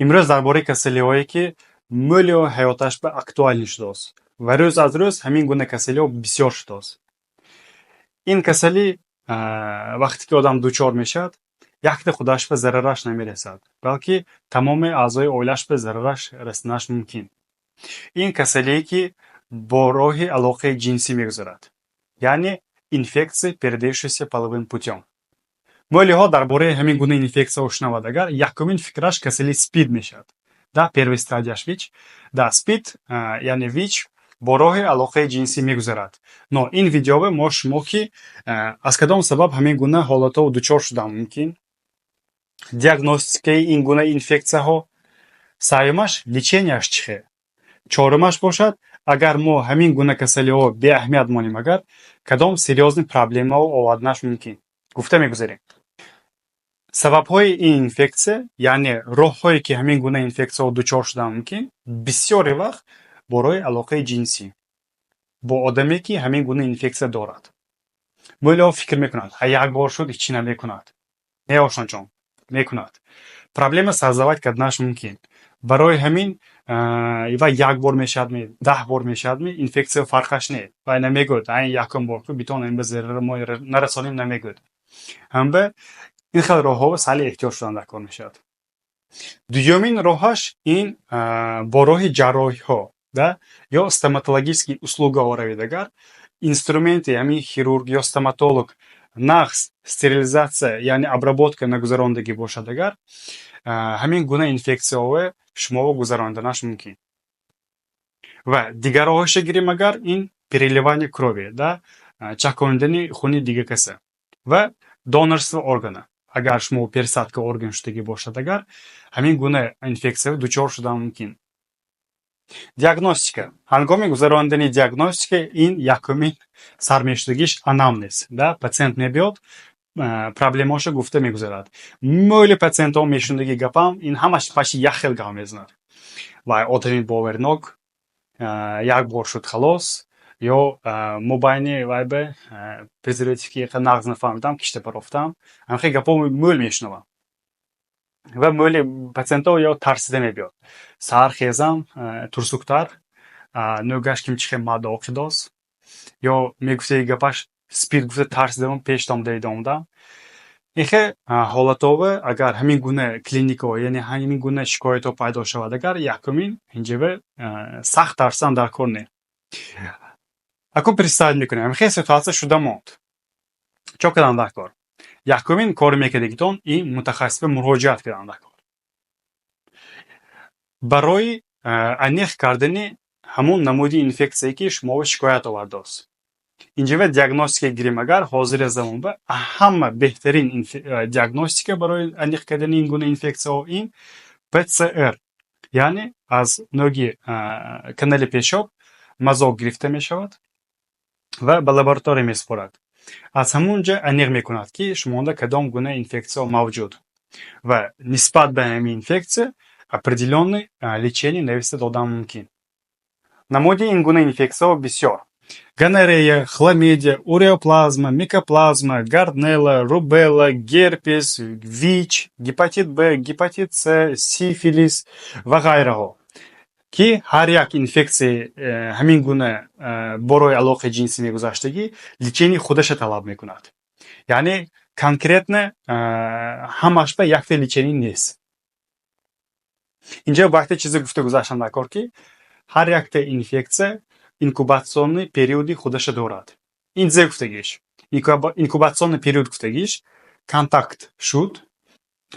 имрӯз дар бораи касалиҳое ки мӯлиҳо ҳаёташ ба актуалӣ шудааст ва рӯз аз рӯз ҳамин гуна касалиҳо бисёр шудааст. ин касалӣ вақте ки одам дучор мешавад, якта худаш ба зарараш намерасад, балки тамоми аъзои оилаш ба зарараш расониаш мумкин. ин касалие ки бо роҳи алоқаи ҷинсӣ мегузарад, яъне инфекция, передающаяся половым путём. мӯлиҳо дар бораи ҳамин гуна инфексияҳо шунавад агар якумин фикраш касалии СПИД мешавад. Да, первый стадияш ВИЧ. Да, СПИД, яъне ВИЧ бо роҳи алоқаи ҷинсӣ мегузарад. Но ин видеове мо шумо ки аз кадом сабаб ҳамин гуна ҳолатҳо дучор шудан мумкин, диагностикаи ин гуна инфексияҳо, сеюмаш леченияш чӣ хел, чорумаш бошад агар мо ҳамин гуна касалиҳо беаҳамият монем агар кадом серьёзни проблемаҳо оварданаш мумкин. гуфта мегузарем. сабабҳои ин инфексия, яъне роҳҳое ки ҳамин гуна инфексияҳо дучор шудан мумкин, бисёре вақт бо роҳи алоқаи ҷинсӣ бо одаме ки ҳамин гуна инфексия дорад. мӯлиҳо фикр мекунад, як бор шуд ҳичӣ намекунад. Не, ошонҷон, мекунад. Проблема сарзавайд карданаш мумкин. барои ҳамин ва як бор мешавадми, 10 бор мешавадми, инфексия фарқаш не. Вай намегӯяд, айн якум бор ку битонем ба зарари мо нарасонем, намегӯяд. ҳамба ин хел роҳҳо сали эҳтиёт шудан дар кор мешавад. дуюмин роҳаш ин бо роҳи ҷарроҳиҳо, да, ё стоматологический услугаҳо равед агар инструменти ҳамин хирург ё стоматолог нағз стерилизация, яъне обработка нагузарондагӣ бошад агар ҳамин гуна инфексияҳое шуморо гузаронданаш мумкин. ва дигар роҳаше гирем агар ин переливание крови, да, чакондани хуни дига каса ва донорство органа. агар шумо пересадка орган шудагӣ бошад агар ҳамин гуна инфексия дучор шудан мумкин. диагностика. ҳангоми гузарондани диагностика ин якумин сармешудагиш анамнез. Да, пациент мебиёд, проблемаашо гуфта мегузарад. мӯли пациентҳо мешундаги гапам ин ҳамаш паши як хел гап мезанад. вай одами боварнок, як бор шуд халос, ё мобайни вайбе презервативки нағз нафаҳмидам, кишта парофтам, ҳамхел гапо мӯл мешунавам. ва мӯли пациентҳо ё тарсида мебиёд. сар хезам турсуктар, нӯгаш кимчихе мадоқидос, ё мегуфтаги гапаш СПИД гуфта тарсидам пештам дайдомдам. ихе ҳолатове агар ҳамин гуна клиникаҳо, яъне ҳамин гуна шикоятҳо пайдо шавад агар якумин инҷаве сахт тарсам дар кор не. акун представить мекунем ҳамхел ситуация шуда монд. чо кардан дар кор? якумин кори мекардагитон ин мутахассисба муроҷиат кардан дар кор. барои аниқ кардани ҳамон намуди инфексие ки шумо шикоят овардааст. инҷаве диагностика гирем агар ҳозири замон ба ҳама беҳтарин диагностика барои аниқ кардани ин гуна инфексияҳо ин ПЦР, яъне аз нӯги канали пешоб мазок гирифта мешавад ва ба лаборатория месупорад. аз ҳамонҷа аниқ мекунад ки шумонда кадом гуна инфексия мавҷуд ва нисбат ба ҳамин инфексия определённый лечение нависта додан мумкин. намуди ин гуна инфексияҳо бисёр. гонорея, хламидия, уреоплазма, микоплазма, гарнелла, рубелла, герпес, ВИЧ, гепатит Б, гепатит С, сифилис ва ғайраҳо ки ҳар як инфексияи ҳамин гуна бо роҳи алоқаи ҷинсӣ мегузаштагӣ лечении худаша талаб мекунад. яъне конкретно ҳамаш ба якта лечение нест. инҷа ба якта чизе гуфта гузаштам дар кор ки ҳар якта инфексия инкубатсионный периоди худаша дорад. ин зе гуфтагиш. инкубатсионный период гуфтагиш контакт шуд.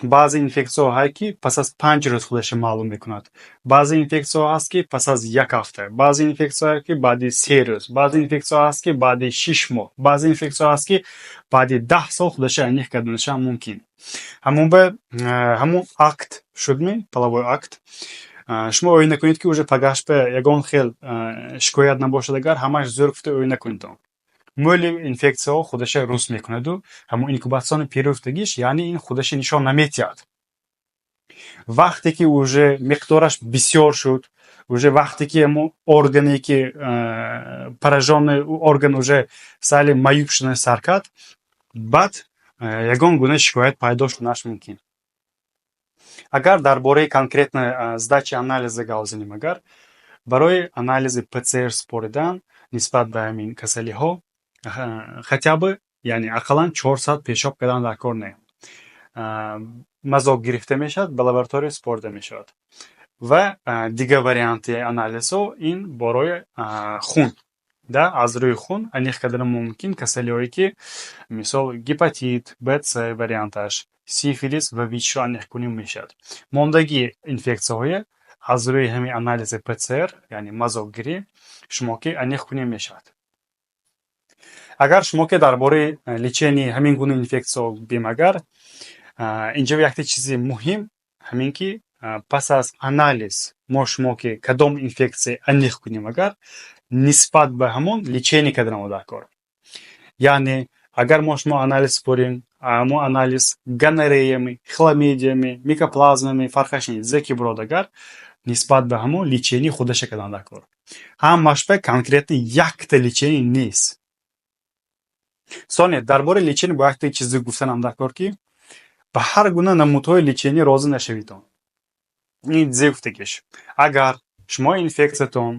баъзе инфексияҳо ҳаст ки пас аз 5 рӯз худаша маълум мекунад. баъзе инфексияҳо ҳаст ки пас аз 1 ҳафта, баъзе инфексияҳо ҳаст ки баъди 3 рӯз, баъзе инфексияҳо ҳаст ки баъди 6 моҳ, баъзе инфексияҳо ҳаст ки баъди 10 сол худаша аниқ карданаш мумкин. ҳамон акт шудми половой акт. шумо оид накунед ки уже пагашпа ягон хел шикоят набошад агар ҳамаш зӯр гуфта оид накунед. мӯли инфексияҳо худаша рӯст мекунаду ҳамон инкубатсионный период гуфтагиш, яъне ин худаша нишон наметиҳад. вақте ки уже миқдораш бисёр шуд, уже вақте ки ҳамон органе ки пораженный орган уже сали маюб шудан сар кард, баъд ягон гуна шикоят пайдо шуданаш мумкин. агар дар бораи конкретно задачи анализа гавзанем, агар барои анализи ПЦР споридан нисбат ба ҳамин касалиҳо хотя бы яъне ақаллан 4 саат пешоб кардан дар кор не. мазоқ гирифта мешавад, ба лаборатория спорида мешавад. ва дигар варианти анализҳо ин борои хун, аз рӯи хун аниқ кадар мумкин касалиҳое ки мисол гепатит, БЦ варианташ, сифилис ва ВИЧ-ро аниқ кунӣ мешавад. мондагии инфексияҳое аз рӯи ҳамин анализи ПЦР яъне мазоқгирӣ шумо ки аниқ кунӣ мешавад. агар шумо ки дар бораи лечении ҳамин гуна инфексияҳо бим, агар инҷо якта чизи муҳим ҳамин ки пас аз анализ мо шумо ки кадом инфексия аниқ кунем, агар нисбат ба ҳамон лечение каданам дар кор. яъне агар мо шумо анализ спорем, мо анализ гонореями, хламидиями, микоплазмами фарқашни зеки бурод, агар нисбат ба ҳамон лечение худаша кадан дар кор. ҳамаш ба конкретно якта лечение нест. соне дар бораи лечение бо якта чизи гуфтанам дар кор ки ба ҳар гуна намудҳои лечение розӣ нашавитон. ин зефтагиш. агар шумо инфекциятон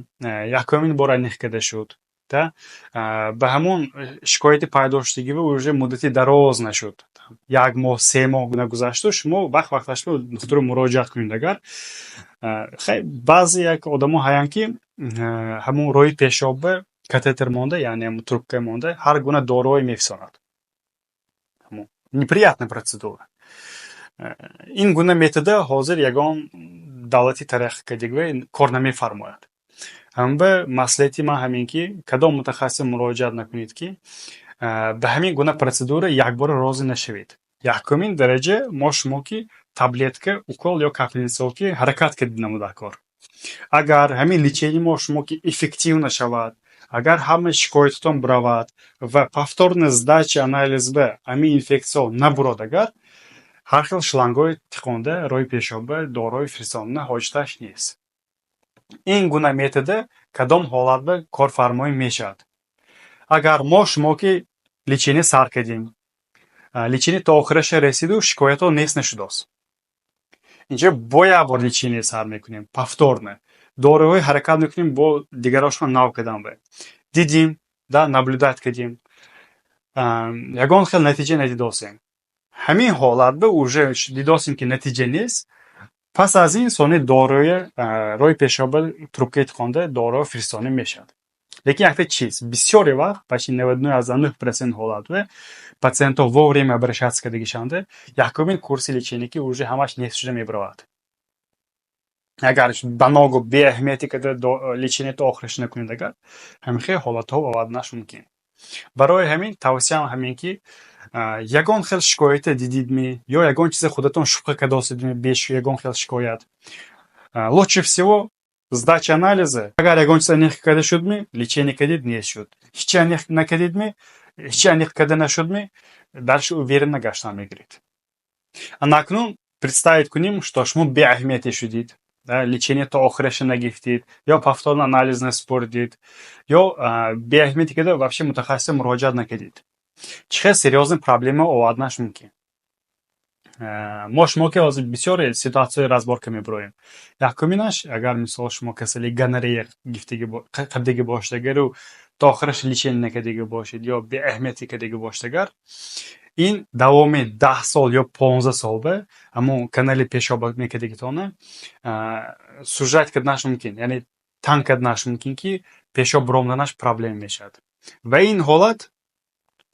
якумин бор аниқ карда шуд, ба ҳамон шикояти пайдоштагӣ уже муддати дароз нашуд, 1 моҳ 3 моҳ нагузашта, шумо вақташ ба духтур муроҷиат кунед. агар баъзе як одамо ҳаян ки ҳамон роҳи пешоба катетер монда, яъне трубка монда, ҳар гуна дорои мефисонад. неприятная процедура. ин гуна метода ҳозир ягон давлати тараққикардагӣ кор намефармояд. ҳамба маслиҳати ман ҳамин ки кадом мутахассис муроҷиат накунед ки ба ҳамин гуна процедура якбора розӣ нашавед. якумин дараҷа мо шумо ки таблетка, укол ё каплица ки ҳаракат кардинам дар кор. агар ҳамин лечение мо шумо ки эффективна шавад, агар ҳама шикоятатон биравад ва повторна сдача анализ ба ҳамин инфексия набурад, агар ҳар хел шлангҳои тиқонда роҳи пешоба дорои фиристонда ҳоҷаташ нест. ин гуна метода кадом ҳолат ба корфармоӣ мешавад. агар мо шумо ки лечение сар кардем, лечение то охираша расиду шикоятҳо нест нашудост, инҷо бо як бор лечение сар мекунем повторно, дороҳои ҳаракат мекунем, бо дигарошон нав кадан ба дидим, наблюдат кардем, ягон хел натиҷа надидосем. ҳамин ҳолат ба уже дидосем ки натиҷа нест. пас аз ин сони дорои роҳи пешоба трубкаи тиқонда дороҳо фиристона мешавад. лекин якта чиз бисёре вақт почти 99% ҳолат ва пациентҳо вовремя обращаться кардагишанда якумин курси лечение ки уже ҳамаш нест шуда мебиравад. агар ба ногу беаҳамияти када лечение то охираш накунед, агар ҳамин хел ҳолатҳо оварданаш мумкин. барои ҳамин тавсияам ҳамин ки ягон хел шикоята дидидми ё ягон чизе худатон шубҳа кардостидми, беш ягон хел шикоят, лучше всего сдача анализа. агар ягон чиз аниқ карда шудми, лечение кардид, нест шуд. ҳичи аниқ накардидми, ҳичи аниқ карда нашудми, дальше уверенно гаштан мегиред. анакнун представить кунем, что шумо беаҳамияте шудид, лечение то охираша нагирифтид, ё повторно анализ наспордид, ё беаҳамияте када вообще мутахассис муроҷиат накардид. чӣ хел серьезный проблема оварданаш мумкин. мо шумо ки ҳозир бисёре ситуатсияи разборка мебироем. якуминаш, агар мисол шумо касали гонорея кардагӣ бошед, агару то охираш лечение накардагӣ бошед ё беаҳамияте кардагӣ бошед, агар ин давоми 10 сол ё 15 сол ба ҳамон канали пешоба мекардагитона сужат карданаш мумкин, яъне танг карданаш мумкин ки пешоб ромданаш проблема мешавад. ва ин ҳолат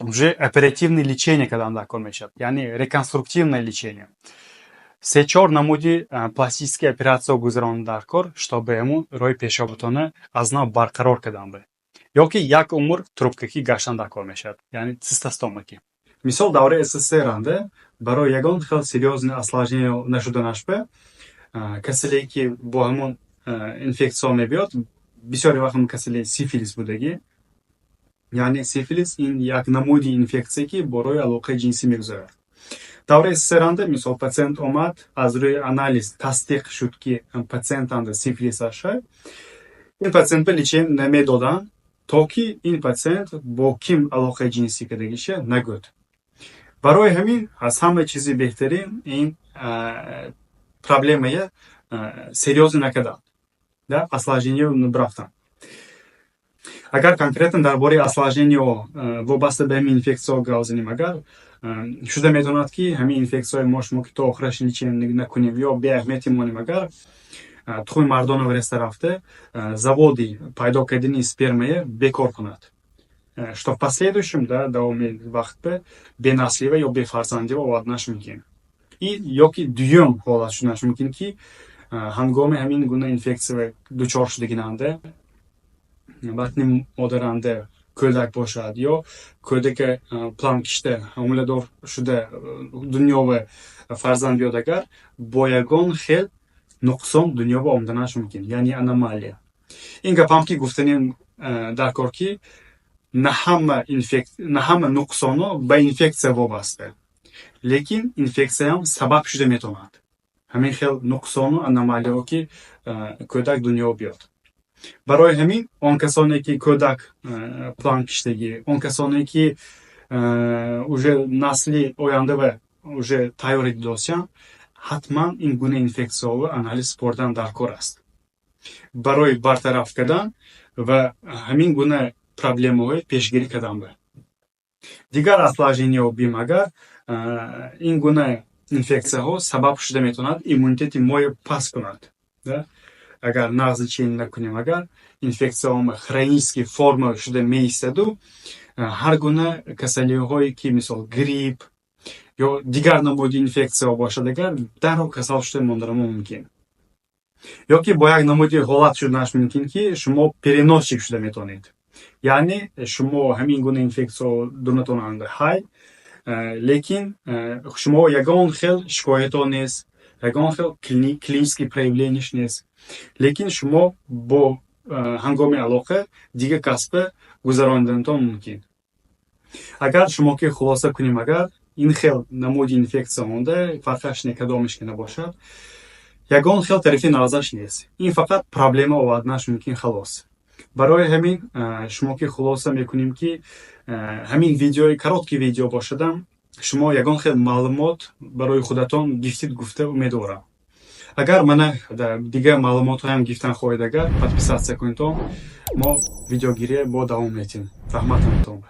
уже оперативное лечение кардан дар кор мешавад, яъне реконструктивное лечение. 3-4 намуди пластические операция гузаронда дар кор, чтобы ҳамон роҳи пешобатона аз нав барқарор кардан ба ё ки як умр трубкакӣ гашдан дар кор мешавад, яъне цистостомакӣ. мисол давраи СССР анда барои ягон хел серьезное осложнение нашуданаш ба касалие ки бо ҳамон инфексия мебиёд, бисёри вақт касали сифилис будагӣ. яъне сифилис ин як намуди инфексия ки бо роҳи алоқаи ҷинсӣ мегузарад. давраи СССР анда мисол пациент омад, аз рӯи анализ тасдиқ шуд ки пациент анда сифилис аша, ин пациентба лечение намедоданд то ки ин пациент бо ким алоқаи ҷинсӣ кардагиша нагӯяд. барои ҳамин аз ҳама чизи беҳтарин ин проблемаи серьезно накадан, да, осложнение набрафтан. Агар конкретно дар бораи осложнениҳо вобаста ба ҳамин инфексияҳо гап занем, агар шуда метавонад ки ҳамин инфексияҳои шумо ки то охираш лечение накунем ё беаҳамияти монем, агар тухми мардона вареста рафта заводи пайдо кардани спермае бекор кунад, что в последующем, да, давоми вақт бенаслива ё бефарзандива оварданаш мумкин. И ёки дуюм ҳолат шуданаш мумкин ки ҳангоми ҳамин гуна инфексия дучор шудагинанда батни модаранда кӯдак бошад ё кӯдаки план кишида ҳомиладор шуда дунёва фарзанд биёд, агар бо ягон хел нуқсон дунёва омаданаш мумкин, яъне аномалия. Ин гапам ки гуфтанем дар кор ки на ҳама нуқсоно ба инфексия вобаста, лекин инфексияам сабаб шуда метавонад ҳамин хел нуқсону аномалияҳо ки кӯдак дунё биёд. барои ҳамин он касоне ки кӯдак план киштагӣ, он касоне ки уже насли ояндава уже тайёри дидосиянд, ҳатман ин гуна инфексияҳо анализ спордан дар кор аст барои бартараф кардан ва ҳамин гуна проблемаҳои пешгирӣ кардан. Дигар осложнениҳо бим, агар ин гуна инфексияҳо сабаб шуда метавонад иммунитети моё паст кунад, да? Агар нағз лечение накунем, агар инфексияҳо хронически форма шуда меистоду ҳар гуна касалиҳое ки мисол грипп ё дигар намуди инфексияҳо бошад, агар дарҳол касал шуда монданамон мумкин, ё ки бо як намуди ҳолат шуданаш мумкин ки шумо переносчик шуда метавонед, яъне шумо ҳамин гуна инфексияҳо дунатонанда ҳай, лекин шумо ягон хел шикоятҳо нест, ягон хел клинически проявленияш нест, лекин шумо бо ҳангоми алоқа дига касба гузарониданатон мумкин. Агар шумо ки хулоса кунем, агар ин хел намуди инфексия монда фарқаш кадомиш ки набошад, ягон хел тарафи назарш нест, ин фақат проблема оварданаш мумкин, халос. барои ҳамин шумо ки хулоса мекунем ки ҳамин видеои короткий видео бошадам, шумо ягон хел маълумот барои худатон гифтид гуфта умедворам. агар мана дигар маълумотҳоям гифтан хоҳед, агар подписатсия кунед, мо видеогирия бо давом метем. Раҳматонатон.